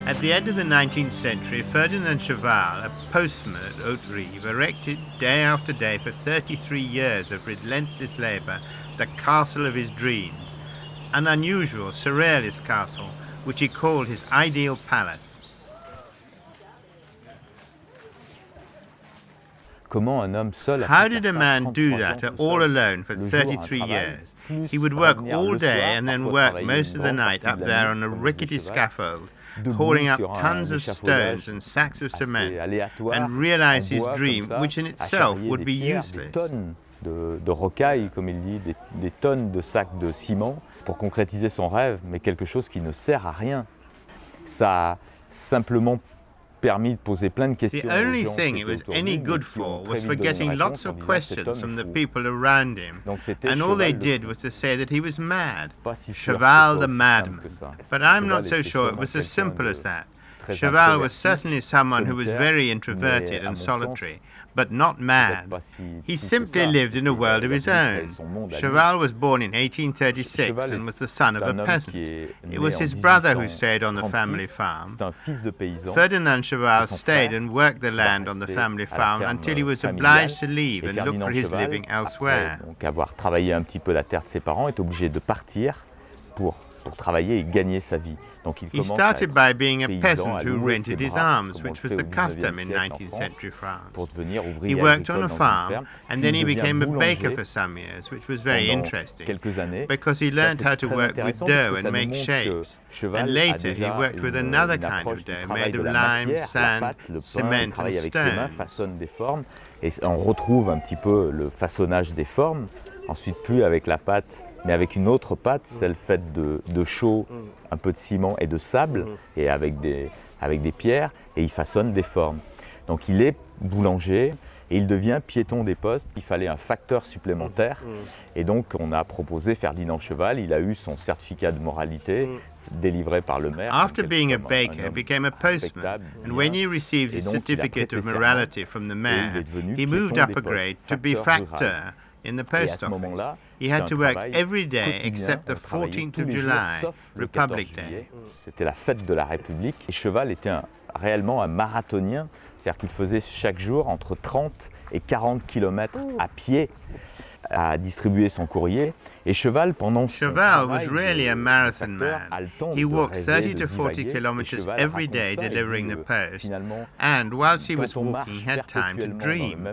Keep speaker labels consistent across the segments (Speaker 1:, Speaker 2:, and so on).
Speaker 1: At the end of the 19th century, Ferdinand Cheval, a postman at Haute-Rive, erected day after day for 33 years of relentless labour the castle of his dreams, an unusual, surrealist castle which he called his ideal palace. How did a man do that all alone for 33 years? He would work all day and then work most of the night up there on a rickety scaffold, hauling up tons of stones and sacks of cement, and realize his dream, which in itself would be useless.
Speaker 2: De rocailles, comme il dit, des tonnes de sacs de ciment pour concrétiser son rêve, mais quelque chose qui ne sert à rien. Ça a simplement permis de poser plein de questions.
Speaker 1: The only thing it was any good for was for getting lots of questions from the people around him, and all they did was to say that he was mad, Cheval the madman. But I'm not so sure it was as simple as that. Cheval was certainly someone who was very introverted and solitary, but not mad. He simply lived in a world of his own. Cheval was born in 1836 and was the son of a peasant. It was his brother who stayed on the family farm. Ferdinand Cheval stayed and worked the land on the family farm until he was obliged to leave and look for his living elsewhere.
Speaker 2: Donc avoir travaillé un petit peu la terre de ses parents, est obligé de partir pour travailler et gagner sa vie. Donc
Speaker 1: he started by being a peasant who rented his arms, which was the custom in 19th century France. He worked on a farm, and then he became a baker for some years, which was very interesting, because he learned how to work with dough and make shapes. And later he worked with another kind of dough made of lime, sand, cement and stone.
Speaker 2: Et on retrouve un petit peu le façonnage des formes, ensuite plus avec la pâte, mais avec une autre pâte, celle faite de chaux, un peu de ciment et de sable, et avec des pierres, et il façonne des formes. Donc il est boulanger, et il devient piéton des postes. Il fallait un facteur supplémentaire, et donc on a proposé Ferdinand Cheval. Il a eu son certificat de moralité, délivré par le maire.
Speaker 1: After being a baker, he became a postman, and when he received his certificate of morality from the mayor, he moved up a grade to be facteur in the post office. He had to work every day except the 14th of July, Republic Day.
Speaker 2: C'était la fête de la République. Et Cheval était réellement un marathonien, c'est-à-dire qu'il faisait chaque jour entre 30 et 40 km à pied à distribuer son courrier. Et Cheval, pendant son
Speaker 1: Cheval was really a marathon man. He walked 30 to 40 kilometers every day delivering the post, and whilst he was walking, he had time to dream.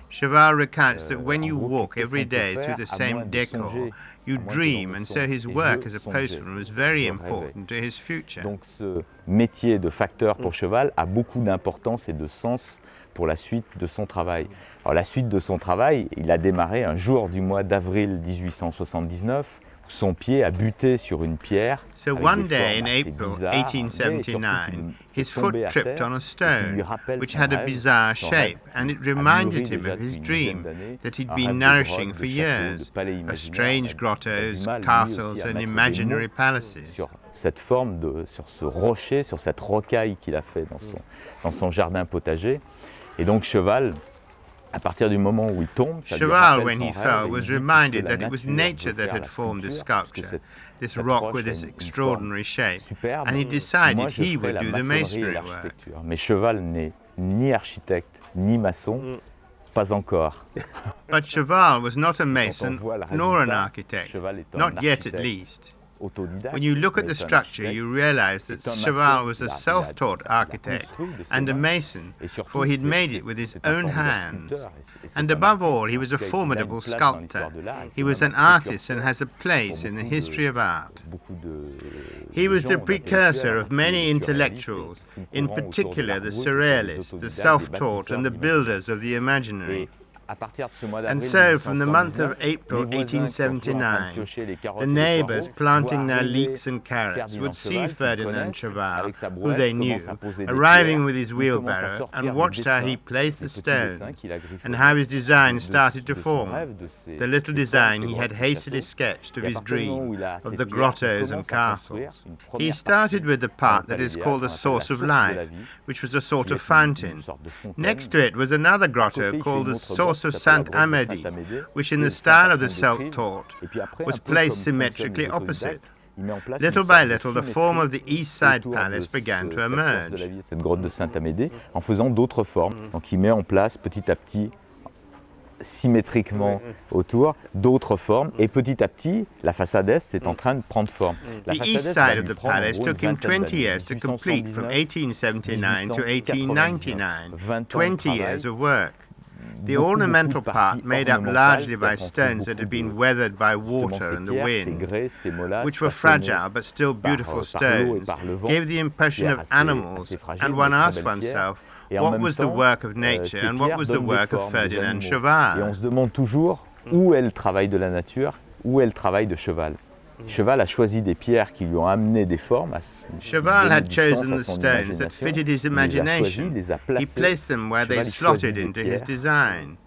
Speaker 1: Cheval recounts that when you walk every day through the same décor, you dream, and so his work as a postman was very important to his future.
Speaker 2: Donc ce métier de facteur pour Cheval a beaucoup d'importance et de sens pour la suite de son travail. Alors la suite de son travail, il a démarré un jour du mois d'avril 1879, où son pied a buté sur une pierre.
Speaker 1: So one day in April 1879, his foot tripped on a stone, which had a bizarre shape, and it reminded him of his dream that he'd been nourishing for years, of strange grottos, castles and imaginary palaces.
Speaker 2: Sur cette forme, sur ce rocher, sur cette rocaille qu'il a fait dans son jardin potager. Et donc Cheval, à partir du moment où il tombe,
Speaker 1: Cheval, when he fell, was reminded that it was nature that had formed this sculpture, this rock with this extraordinary shape, and he decided he would do the masonry work.
Speaker 2: Mais Cheval n'est ni architecte ni maçon, pas encore.
Speaker 1: But Cheval was not a mason nor an architect, not yet at least. When you look at the structure, you realize that Cheval was a self-taught architect and a mason, for he'd made it with his own hands. And above all, he was a formidable sculptor. He was an artist and has a place in the history of art. He was the precursor of many intellectuals, in particular the surrealists, the self-taught and the builders of the imaginary. And so, from the month of April 1879, the neighbours planting their leeks and carrots would see Ferdinand Cheval, who they knew, arriving with his wheelbarrow, and watched how he placed the stones, and how his design started to form, the little design he had hastily sketched of his dream of the grottos and castles. He started with the part that is called the source of life, which was a sort of fountain. Next to it was another grotto called the source of Saint Amédée, which in the style of the self-taught was placed symmetrically opposite. Little by little, the form of the East Side Palace began to emerge.
Speaker 2: Cette grotte de Saint-Amédée, en faisant d'autres formes. Donc il met en place petit à petit, symétriquement autour, d'autres formes. Et petit à petit, la façade est en train de prendre forme.
Speaker 1: The east side of the palace took him 20 years to complete from 1879 to 1899. 20 years of work. The ornamental part, made up largely by stones that had been weathered by water and the wind, which were fragile but still beautiful stones, gave the impression of animals, and one asked oneself, what was the work of nature and what was the work of Ferdinand
Speaker 2: Et
Speaker 1: Cheval?
Speaker 2: on se demande toujours où est le travail de la nature, où est le travail de Cheval. Cheval a choisi des pierres qui lui ont amené des formes.
Speaker 1: Cheval had chosen the stones that fitted his imagination. He placed them where they slotted into his design.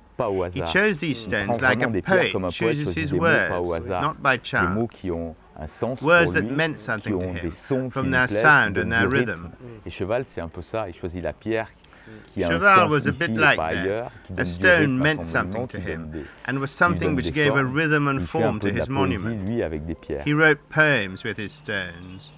Speaker 1: He chose these stones like a poet chooses his words, not by chance. Words that meant something to him, from their sound and their rhythm.
Speaker 2: Et Cheval, c'est un peu ça. Il choisit la pierre qui a un
Speaker 1: Cheval
Speaker 2: sens
Speaker 1: was a
Speaker 2: ici
Speaker 1: bit
Speaker 2: et
Speaker 1: like
Speaker 2: pas
Speaker 1: that.
Speaker 2: ailleurs, qui
Speaker 1: A
Speaker 2: donne
Speaker 1: stone
Speaker 2: durée
Speaker 1: meant
Speaker 2: par son
Speaker 1: something
Speaker 2: monument,
Speaker 1: to
Speaker 2: qui
Speaker 1: him,
Speaker 2: donne des,
Speaker 1: and was
Speaker 2: qui
Speaker 1: something
Speaker 2: donne
Speaker 1: which
Speaker 2: des
Speaker 1: gave a
Speaker 2: formes.
Speaker 1: rhythm and
Speaker 2: Il fait un
Speaker 1: form
Speaker 2: peu
Speaker 1: to
Speaker 2: de la
Speaker 1: his
Speaker 2: poésie,
Speaker 1: monument.
Speaker 2: lui, avec des pierres.
Speaker 1: He wrote poems with his stones.